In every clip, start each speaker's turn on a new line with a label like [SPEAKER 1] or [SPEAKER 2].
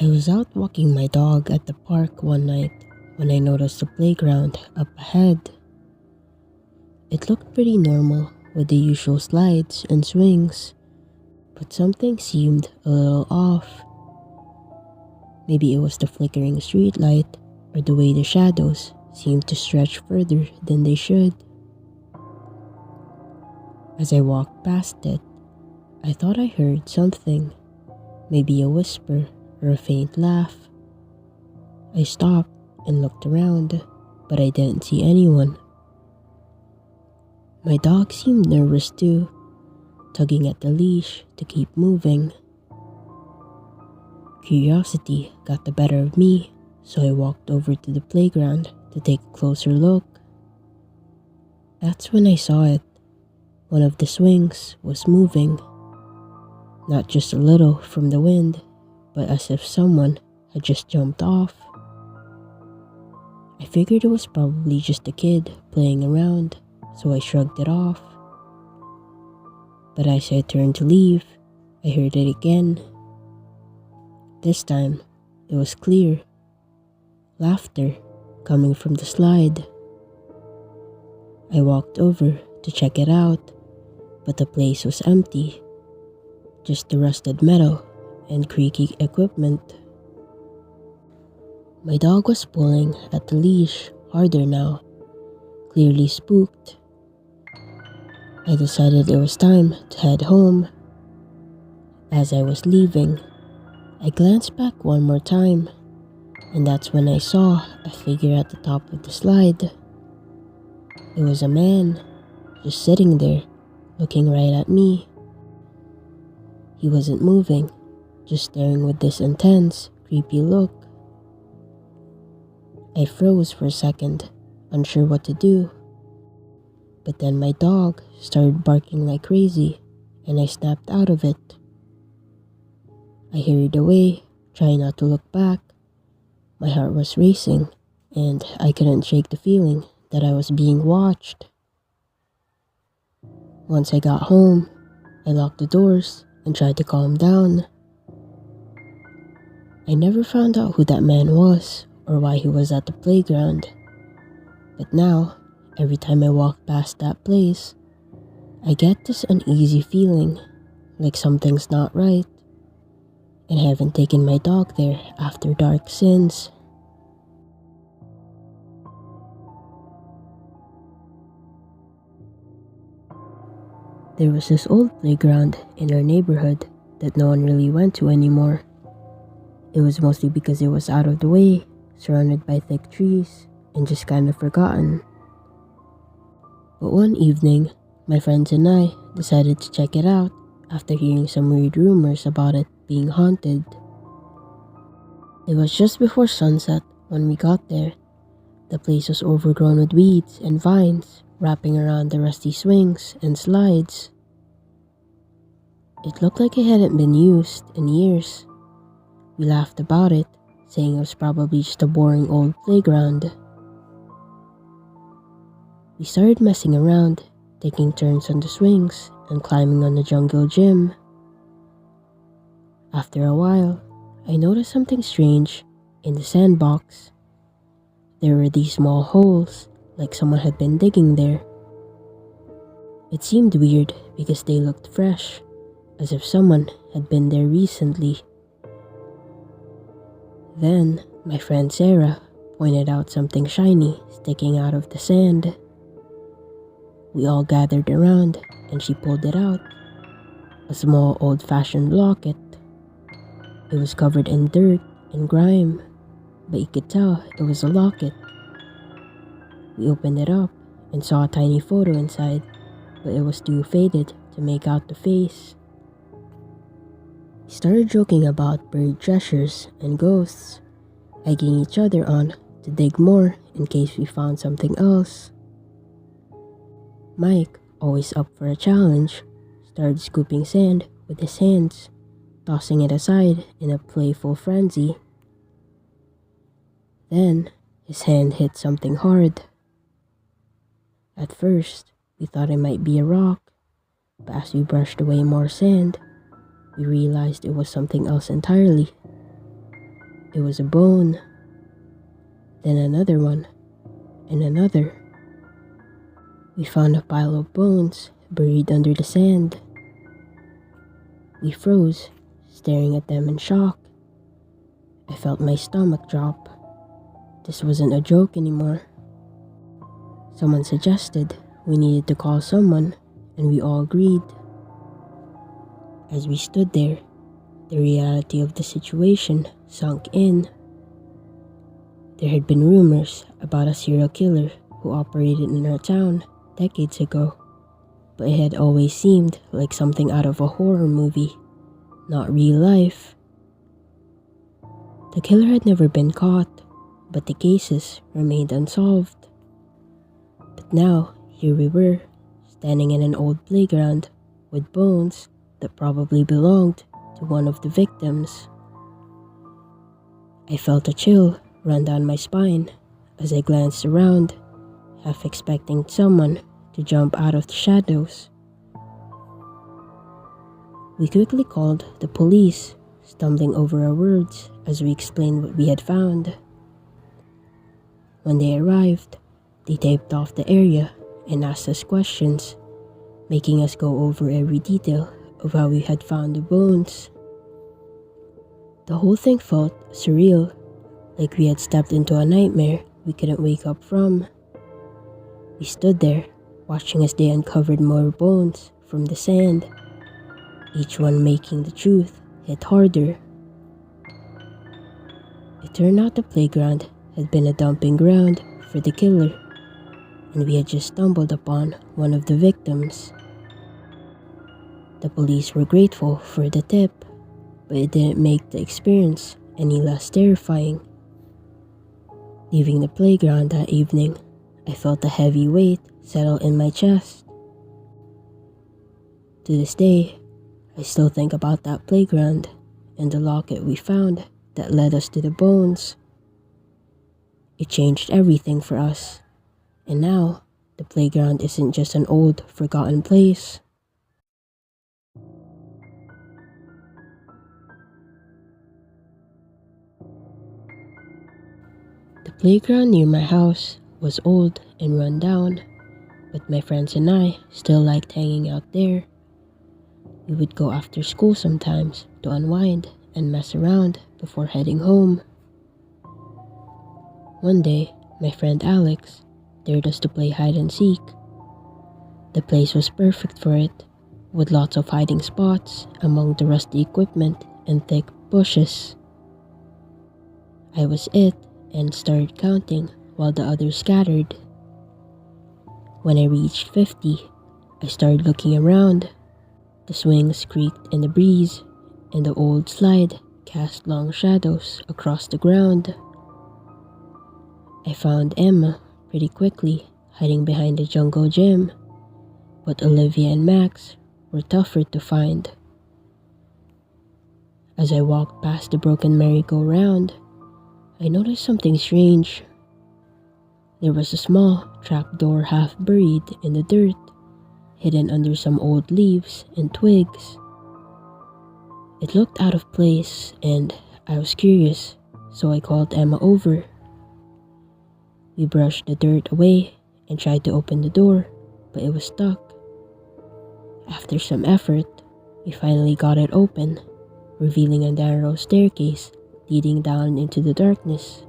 [SPEAKER 1] I was out walking my dog at the park one night when I noticed the playground up ahead. It looked pretty normal with the usual slides and swings, but something seemed a little off. Maybe it was the flickering streetlight or the way the shadows seemed to stretch further than they should. As I walked past it, I thought I heard something, maybe a whisper or a faint laugh. I stopped and looked around, but I didn't see anyone. My dog seemed nervous too, tugging at the leash to keep moving. Curiosity got the better of me, so I walked over to the playground to take a closer look. That's when I saw it. One of the swings was moving, not just a little from the wind, but as if someone had just jumped off. I figured it was probably just a kid playing around, so I shrugged it off. But as I turned to leave, I heard it again. This time, it was clear. Laughter coming from the slide. I walked over to check it out, but the place was empty. Just the rusted metal and creaky equipment. My dog was pulling at the leash harder now, clearly spooked. I decided it was time to head home. As I was leaving, I glanced back one more time, and that's when I saw a figure at the top of the slide. It was a man, just sitting there, looking right at me. He wasn't moving, just staring with this intense, creepy look. I froze for a second, unsure what to do. But then my dog started barking like crazy, and I snapped out of it. I hurried away, trying not to look back. My heart was racing, and I couldn't shake the feeling that I was being watched. Once I got home, I locked the doors and tried to calm down. I never found out who that man was or why he was at the playground. But now, every time I walk past that place, I get this uneasy feeling, like something's not right, and I haven't taken my dog there after dark since. There was this old playground in our neighborhood that no one really went to anymore. It was mostly because it was out of the way, surrounded by thick trees, and just kind of forgotten. But one evening, my friends and I decided to check it out after hearing some weird rumors about it being haunted. It was just before sunset when we got there. The place was overgrown with weeds and vines wrapping around the rusty swings and slides. It looked like it hadn't been used in years. We laughed about it, saying it was probably just a boring old playground. We started messing around, taking turns on the swings and climbing on the jungle gym. After a while, I noticed something strange in the sandbox. There were these small holes, like someone had been digging there. It seemed weird because they looked fresh, as if someone had been there recently. Then, my friend Sarah pointed out something shiny sticking out of the sand. We all gathered around and she pulled it out. A small old-fashioned locket. It was covered in dirt and grime, but you could tell it was a locket. We opened it up and saw a tiny photo inside, but it was too faded to make out the face. We started joking about buried treasures and ghosts, egging each other on to dig more in case we found something else. Mike, always up for a challenge, started scooping sand with his hands, tossing it aside in a playful frenzy. Then, his hand hit something hard. At first, we thought it might be a rock, but as we brushed away more sand, we realized it was something else entirely. It was a bone, then another one, and another. We found a pile of bones buried under the sand. We froze, staring at them in shock. I felt my stomach drop. This wasn't a joke anymore. Someone suggested we needed to call someone, and we all agreed. As we stood there, the reality of the situation sunk in. There had been rumors about a serial killer who operated in our town decades ago, but it had always seemed like something out of a horror movie, not real life. The killer had never been caught, but the cases remained unsolved. But now, here we were, standing in an old playground with bones that probably belonged to one of the victims. I felt a chill run down my spine as I glanced around, half expecting someone to jump out of the shadows. We quickly called the police, stumbling over our words as we explained what we had found. When they arrived, they taped off the area and asked us questions, making us go over every detail of how we had found the bones. The whole thing felt surreal, like we had stepped into a nightmare we couldn't wake up from. We stood there, watching as they uncovered more bones from the sand, each one making the truth hit harder. It turned out the playground had been a dumping ground for the killer, and we had just stumbled upon one of the victims. The police were grateful for the tip, but it didn't make the experience any less terrifying. Leaving the playground that evening, I felt a heavy weight settle in my chest. To this day, I still think about that playground and the locket we found that led us to the bones. It changed everything for us, and now the playground isn't just an old, forgotten place. The playground near my house was old and run down, but my friends and I still liked hanging out there. We would go after school sometimes to unwind and mess around before heading home. One day, my friend Alex dared us to play hide and seek. The place was perfect for it, with lots of hiding spots among the rusty equipment and thick bushes. I was it and started counting while the others scattered. When I reached 50, I started looking around. The swings creaked in the breeze, and the old slide cast long shadows across the ground. I found Emma pretty quickly hiding behind the jungle gym, but Olivia and Max were tougher to find. As I walked past the broken merry-go-round, I noticed something strange. There was a small trapdoor half buried in the dirt, hidden under some old leaves and twigs. It looked out of place, and I was curious, so I called Emma over. We brushed the dirt away and tried to open the door, but it was stuck. After some effort, we finally got it open, revealing a narrow staircase leading down into the darkness.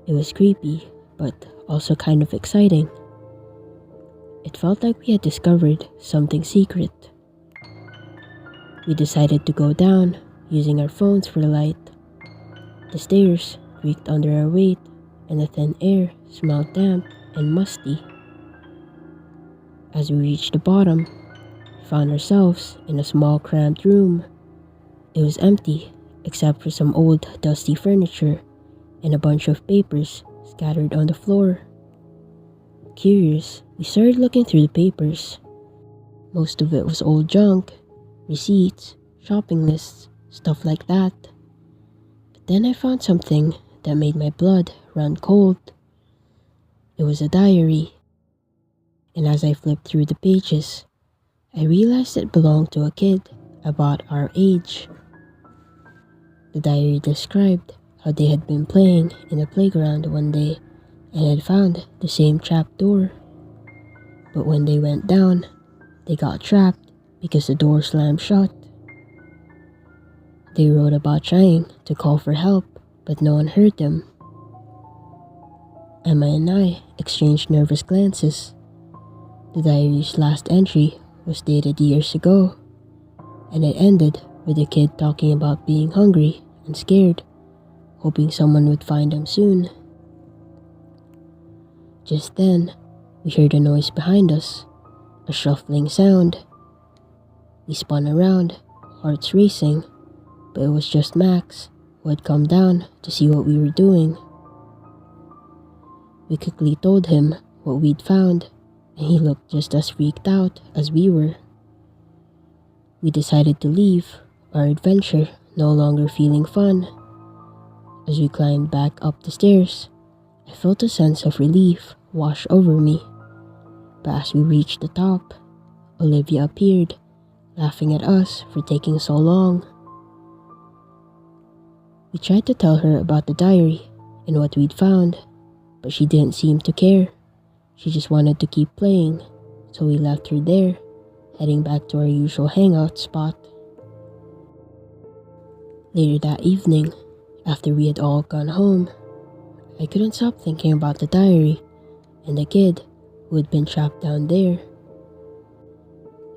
[SPEAKER 1] It was creepy, but also kind of exciting. It felt like we had discovered something secret. We decided to go down, using our phones for the light. The stairs creaked under our weight, and the thin air smelled damp and musty. As we reached the bottom, we found ourselves in a small cramped room. It was empty, except for some old dusty furniture and a bunch of papers scattered on the floor. Curious, we started looking through the papers. Most of it was old junk, receipts, shopping lists, stuff like that. But then I found something that made my blood run cold. It was a diary, and as I flipped through the pages, I realized it belonged to a kid about our age. The diary described how they had been playing in the playground one day and had found the same trap door. But when they went down, they got trapped because the door slammed shut. They wrote about trying to call for help, but no one heard them. Emma and I exchanged nervous glances. The diary's last entry was dated years ago, and it ended with the kid talking about being hungry and scared, hoping someone would find them soon. Just then, we heard a noise behind us, a shuffling sound. We spun around, hearts racing, but it was just Max, who had come down to see what we were doing. We quickly told him what we'd found, and he looked just as freaked out as we were. We decided to leave, our adventure no longer feeling fun. As we climbed back up the stairs, I felt a sense of relief wash over me. But as we reached the top, Olivia appeared, laughing at us for taking so long. We tried to tell her about the diary and what we'd found, but she didn't seem to care. She just wanted to keep playing, so we left her there, heading back to our usual hangout spot. Later that evening, after we had all gone home, I couldn't stop thinking about the diary and the kid who had been trapped down there.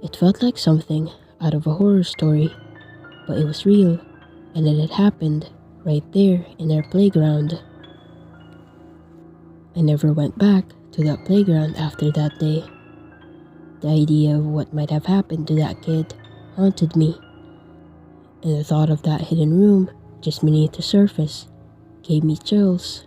[SPEAKER 1] It felt like something out of a horror story, but it was real, and it had happened right there in our playground. I never went back to that playground after that day. The idea of what might have happened to that kid haunted me, and the thought of that hidden room just beneath the surface gave me chills.